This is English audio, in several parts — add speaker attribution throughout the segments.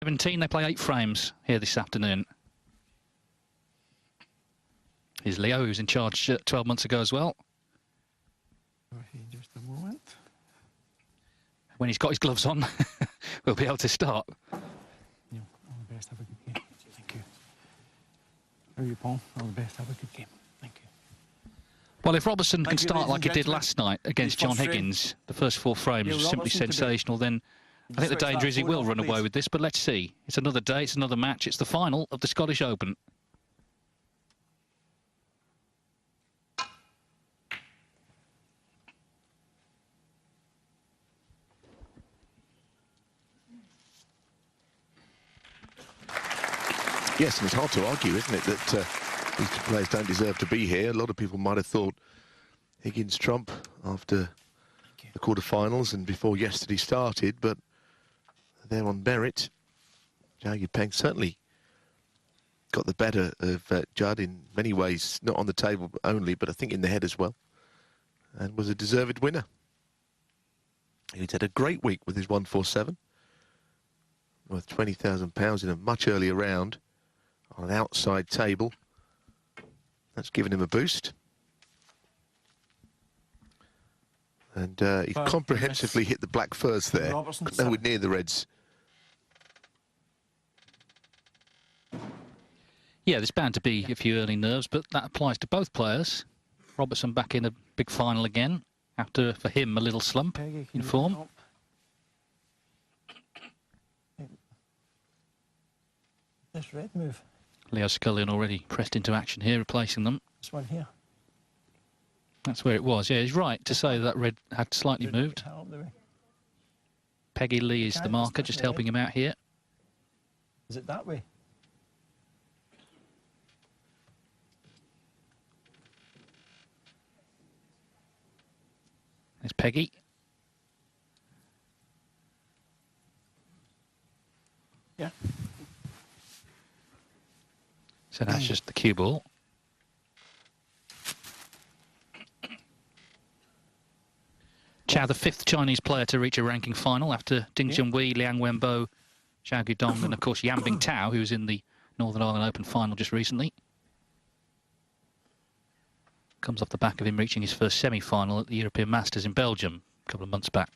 Speaker 1: 17, they play 8 frames here this afternoon. Here's Leo, who was in charge 12 months ago as well.
Speaker 2: Just a moment.
Speaker 1: When he's got his gloves on, we'll be able to start.
Speaker 2: Neil, all the best. Have a good game. Thank you. How are you, Paul? All the best. Have a good game. Thank you.
Speaker 1: Well, if Robertson can start like he did last night against John Higgins, the first 4 frames were simply sensational, then I think the danger is he will run away with this, but let's see. It's another day, it's another match, it's the final of the Scottish Open.
Speaker 3: Yes, and it's hard to argue, isn't it, that these two players don't deserve to be here. A lot of people might have thought Higgins trump after the quarterfinals and before yesterday started, but they're on merit. Cao Yupeng certainly got the better of Judd in many ways, not on the table only, but I think in the head as well, and was a deserved winner. He's had a great week with his 147, worth £20,000 in a much earlier round on an outside table. That's given him a boost. And he comprehensively hit the black furs there. Nowhere near the reds.
Speaker 1: Yeah, there's bound to be a few early nerves, but that applies to both players. Robertson back in a big final again, after, for him, a little slump in form.
Speaker 2: This red move.
Speaker 1: Leo Scullion already pressed into action here, replacing them.
Speaker 2: This one here.
Speaker 1: That's where it was. Yeah, he's right to say that red had slightly moved. Peggy Lee is the marker, just helping him out here.
Speaker 2: Is it that way?
Speaker 1: There's Peggy.
Speaker 2: Yeah.
Speaker 1: So that's just the cue ball. Cao, the 5th Chinese player to reach a ranking final after Ding Junhui, Liang Wenbo, Zhao Guidong, and of course Yan Bingtao, who was in the Northern Ireland Open final just recently. Comes off the back of him reaching his first semi-final at the European Masters in Belgium a couple of months back.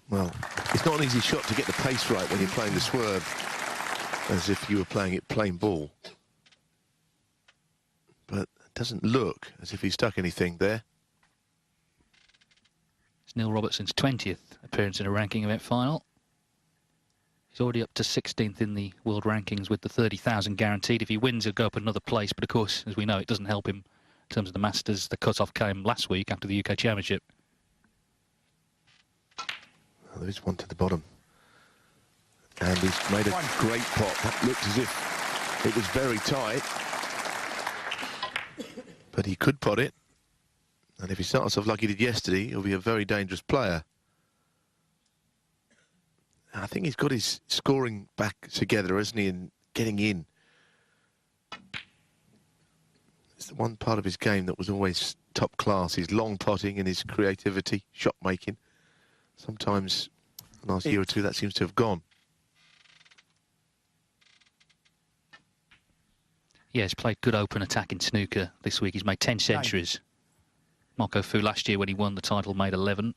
Speaker 3: Well, it's not an easy shot to get the pace right when you're playing the swerve, as if you were playing it plain ball. But it doesn't look as if he stuck anything there.
Speaker 1: It's Neil Robertson's 20th appearance in a ranking event final. He's already up to 16th in the world rankings with the 30,000 guaranteed. If he wins, he'll go up another place. But of course, as we know, it doesn't help him in terms of the Masters. The cut-off came last week after the UK Championship.
Speaker 3: Well, there is one to the bottom. And he's made a great pot. That looked as if it was very tight. But he could pot it. And if he starts off like he did yesterday, he'll be a very dangerous player. And I think he's got his scoring back together, hasn't he, and getting in. It's the one part of his game that was always top class, his long potting and his creativity, shot making. Sometimes, the last year or two, that seems to have gone.
Speaker 1: Yeah, he's played good open attack in snooker this week. He's made 10 centuries. Marco Fu last year when he won the title made 11.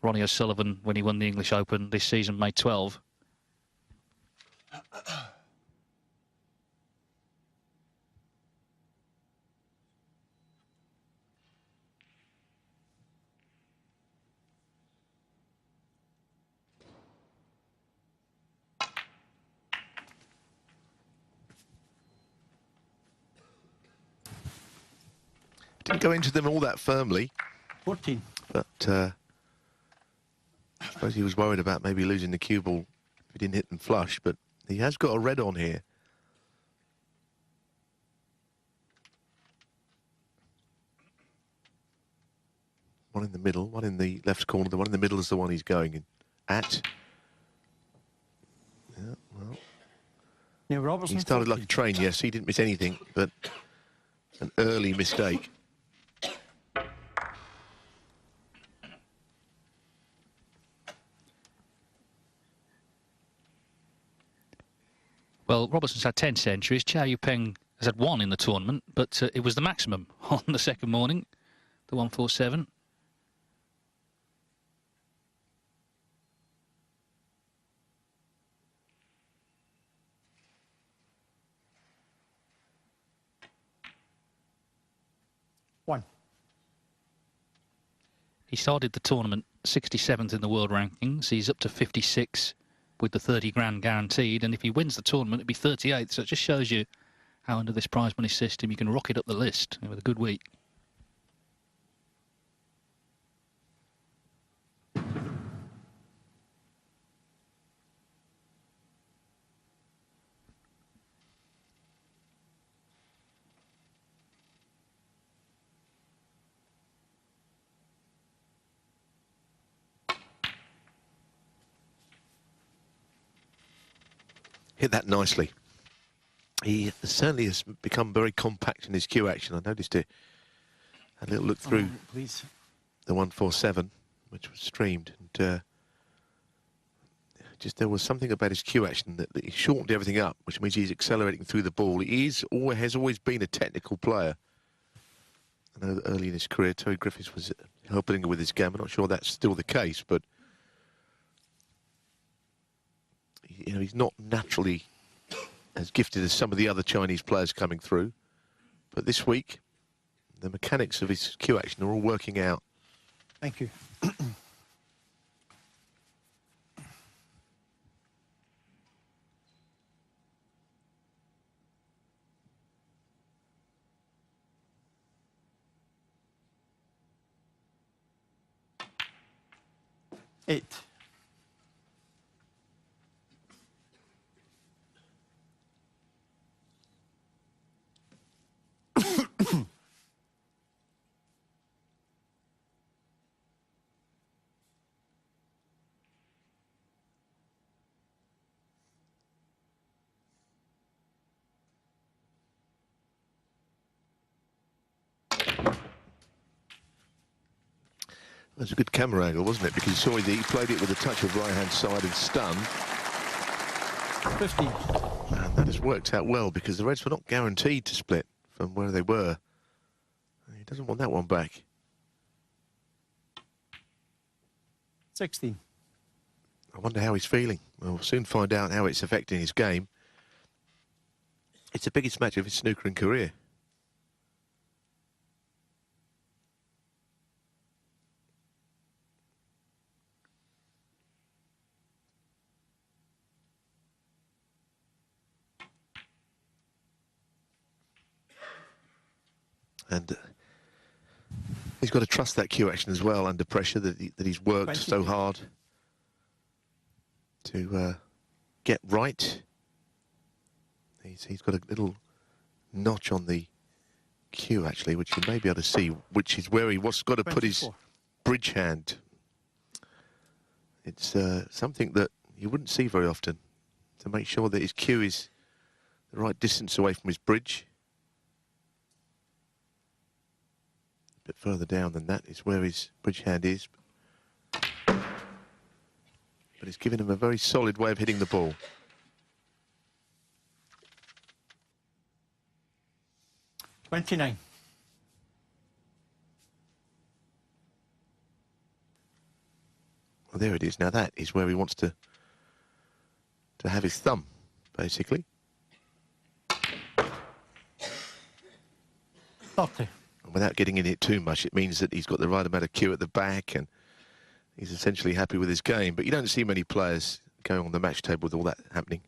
Speaker 1: Ronnie O'Sullivan, when he won the English Open this season, made 12.
Speaker 3: Didn't go into them all that firmly.
Speaker 2: 14.
Speaker 3: But I suppose he was worried about maybe losing the cue ball if he didn't hit them flush, but he has got a red on here. One in the middle, one in the left corner. The one in the middle is the one he's going in at. Yeah, well.
Speaker 2: Neil Robertson.
Speaker 3: He started like a train, yes. He didn't miss anything, but an early mistake.
Speaker 1: Well, Robertson's had 10 centuries. Cao Yupeng has had 1 in the tournament, but it was the maximum on the second morning, the 147.
Speaker 2: One.
Speaker 1: He started the tournament 67th in the world rankings. He's up to 56 with the 30 grand guaranteed, and if he wins the tournament, it'd be 38th. So it just shows you how under this prize money system you can rocket up the list with a good week.
Speaker 3: Hit that nicely. He certainly has become very compact in his cue action. I noticed it. Had a little look through
Speaker 2: please.
Speaker 3: The 147, which was streamed, and just there was something about his cue action that he shortened everything up, which means he's accelerating through the ball. He has always been a technical player. I know that early in his career, Terry Griffiths was helping him with his game. I'm not sure that's still the case, but you know, he's not naturally as gifted as some of the other Chinese players coming through. But this week, the mechanics of his cue action are all working out.
Speaker 2: Thank you. Eight.
Speaker 3: It was a good camera angle, wasn't it? Because you saw that he played it with a touch of right-hand side and stun.
Speaker 2: 15.
Speaker 3: And that has worked out well because the Reds were not guaranteed to split from where they were. He doesn't want that one back.
Speaker 2: 16.
Speaker 3: I wonder how he's feeling. We'll soon find out how it's affecting his game. It's the biggest match of his snookering career. And he's got to trust that cue action as well under pressure that he's worked
Speaker 2: 20.
Speaker 3: so hard to get right. He's got a little notch on the cue actually, which you may be able to see, which is where he was got to
Speaker 2: 24.
Speaker 3: put his bridge hand. It's something that you wouldn't see very often, to make sure that his cue is the right distance away from his bridge. A bit further down than that is where his bridge hand is. But it's given him a very solid way of hitting the ball.
Speaker 2: $29.
Speaker 3: Well, there it is. Now that is where he wants to have his thumb, basically.
Speaker 2: 30.
Speaker 3: And without getting in it too much, it means that he's got the right amount of cue at the back and he's essentially happy with his game. But you don't see many players going on the match table with all that happening.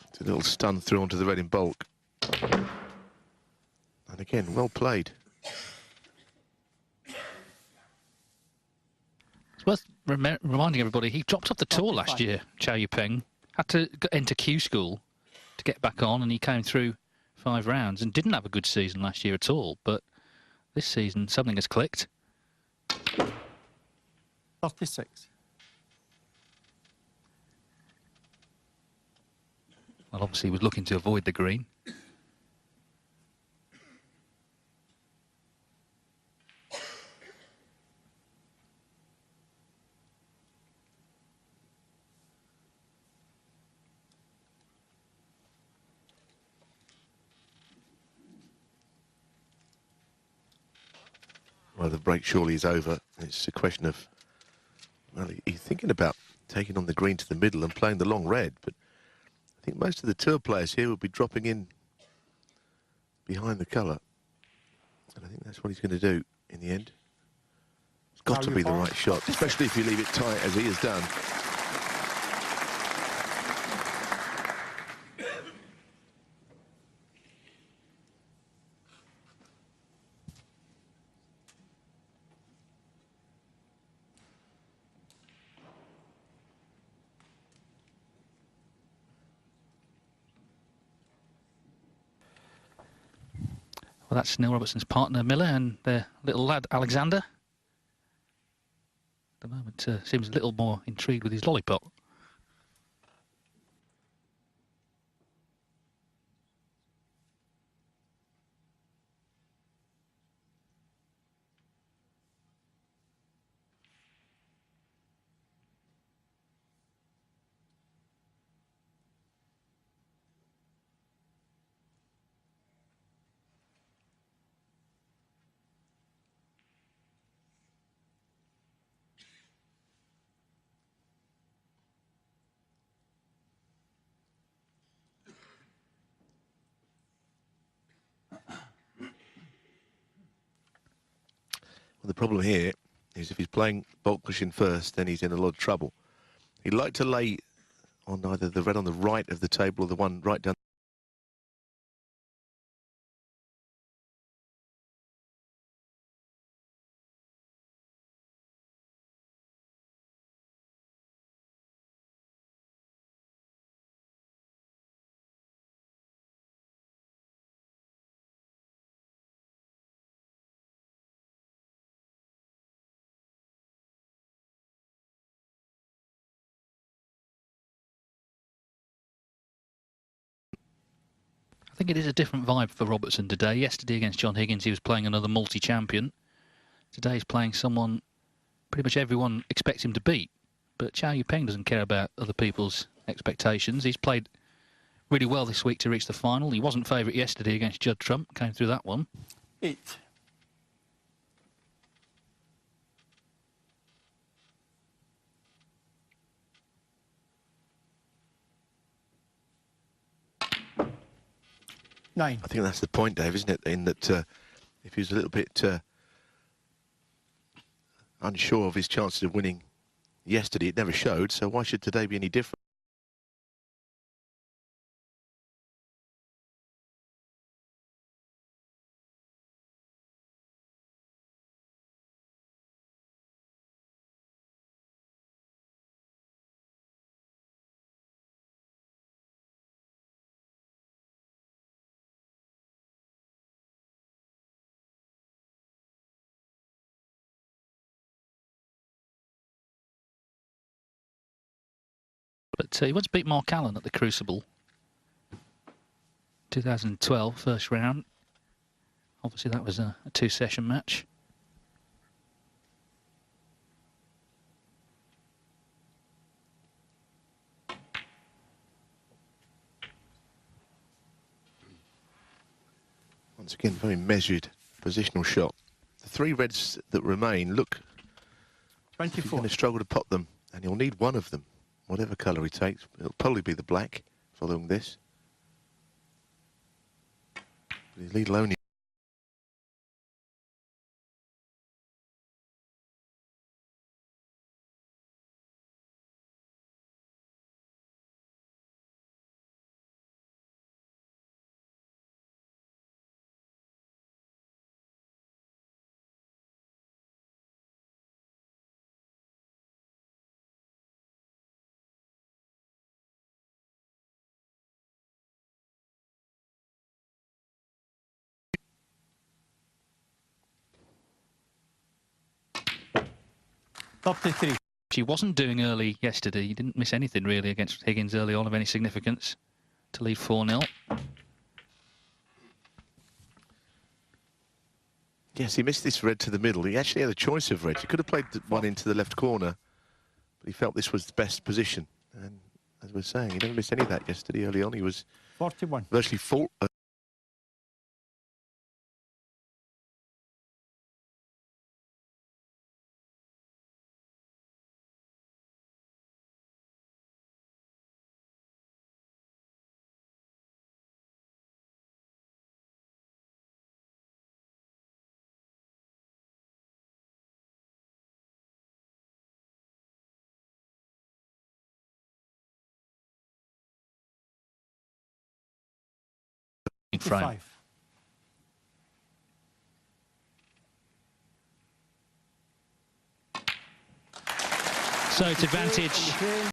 Speaker 3: It's a little stun through onto the red in bulk. And again, well played.
Speaker 1: It's worth reminding everybody, he dropped off the tour last year, Cao Yupeng. Had to enter Q school to get back on, and he came through 5 rounds and didn't have a good season last year at all. But this season, something has clicked.
Speaker 2: 36.
Speaker 1: Well, obviously, he was looking to avoid the green.
Speaker 3: Well, the break surely is over. It's a question of, well, he's thinking about taking on the green to the middle and playing the long red, but I think most of the tour players here will be dropping in behind the colour. And I think that's what he's going to do in the end. It's got to be the right shot, especially if you leave it tight as he has done.
Speaker 1: Well, that's Neil Robertson's partner, Miller, and their little lad, Alexander. At the moment, seems a little more intrigued with his lollipop.
Speaker 3: Well, the problem here is if he's playing bulk pushing first, then he's in a lot of trouble. He'd like to lay on either the red on the right of the table or the one right down.
Speaker 1: I think it is a different vibe for Robertson today. Yesterday against John Higgins, he was playing another multi-champion. Today he's playing someone pretty much everyone expects him to beat. But Cao Yupeng doesn't care about other people's expectations. He's played really well this week to reach the final. He wasn't favourite yesterday against Judd Trump, came through that one.
Speaker 2: 8. Nine.
Speaker 3: I think that's the point, Dave, isn't it? In that if he was a little bit unsure of his chances of winning yesterday, it never showed. So why should today be any different?
Speaker 1: But he once beat Mark Allen at the Crucible. 2012, first round. Obviously that was a two-session match.
Speaker 3: Once again, very measured positional shot. The three reds that remain look
Speaker 2: 24.
Speaker 3: He's going to struggle to pop them, and he'll need one of them, whatever colour he takes. It'll probably be the black following this. But his lead will only.
Speaker 1: He wasn't doing early yesterday. He didn't miss anything really against Higgins early on of any significance to lead 4-0.
Speaker 3: Yes, he missed this red to the middle. He actually had a choice of reds. He could have played one into the left corner, but he felt this was the best position. And as we're saying, he never missed any of that yesterday early on. He was
Speaker 2: 41.
Speaker 3: virtually full.
Speaker 1: frame. So it's advantage